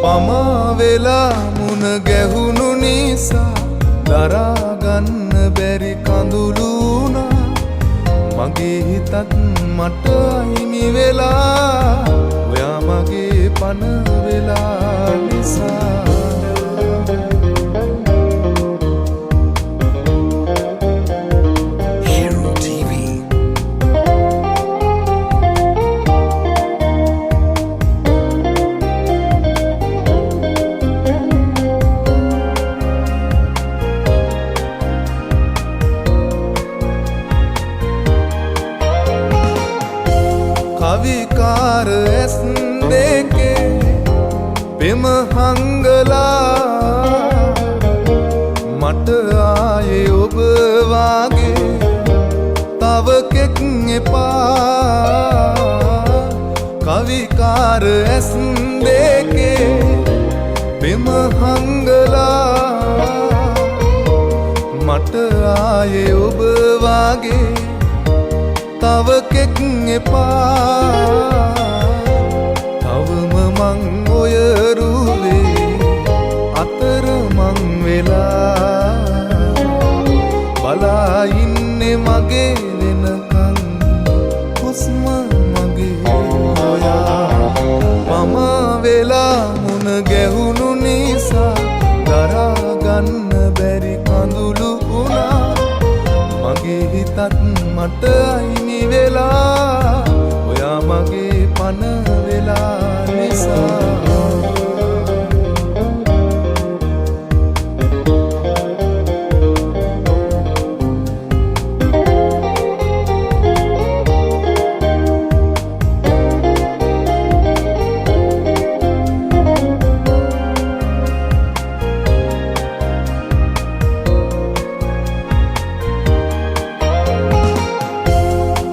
පමා වෙලා මුණ ගැහුණු නිසා දරාගන්න බැරි කඳුළු වුණා. මගේ හිතත් මට අහිමි වෙලා ඔයා මගේ පණ වෙලා නිසා. කවිකාර ඇස් දෙකේ පෙම හංගලා මට ආයේ ඔබ වාගේ තව කෙක් එපා. කවිකාර ඇස් දෙකේ පෙම හංගලා මට ආයේ ඔබ වාගේ තව කෙක් එපා. තවම මං ඔය රුවේ අතර මං වෙලා බලා ඉන්නේ මගේ වෙනකන් හුස්ම මගේ හොයා. පමා වෙලා මුණ ගැහුණු නිසා දරාගන්න බැරි කඳුළු වුණා. මගේ හිතත් මට අහිමි වෙලා ඔයා මගේ පණ වෙලා නිසා.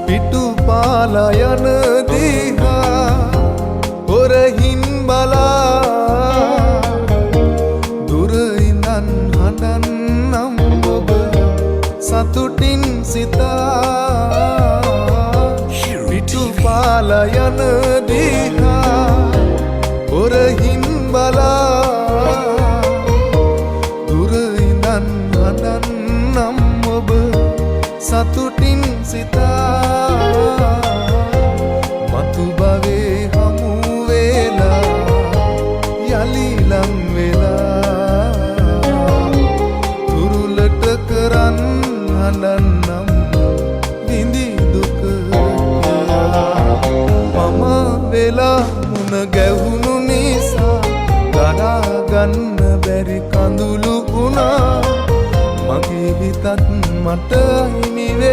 පිටුපාලා යන දිහා හොරහින් බලා දුර ඉඳන් හඬන්නම් ඔබ සතුටින් සිතා. පිටුපාලා යන දිහා හොරහින් බලා දුර ඉඳන් හඬන්නම් ඔබ සතුටින් සිතා. මතු භවේ හමු වෙලා යලි ලං වෙලා තුරුලට කරන් හඬන්නම් විඳි දුක කියලා. පමා වෙලා මුණ ගැහුණු නිසා දරාගන්න බැරි කඳුළු වුණා. මගේ හිතත් මට අහිමි වෙලා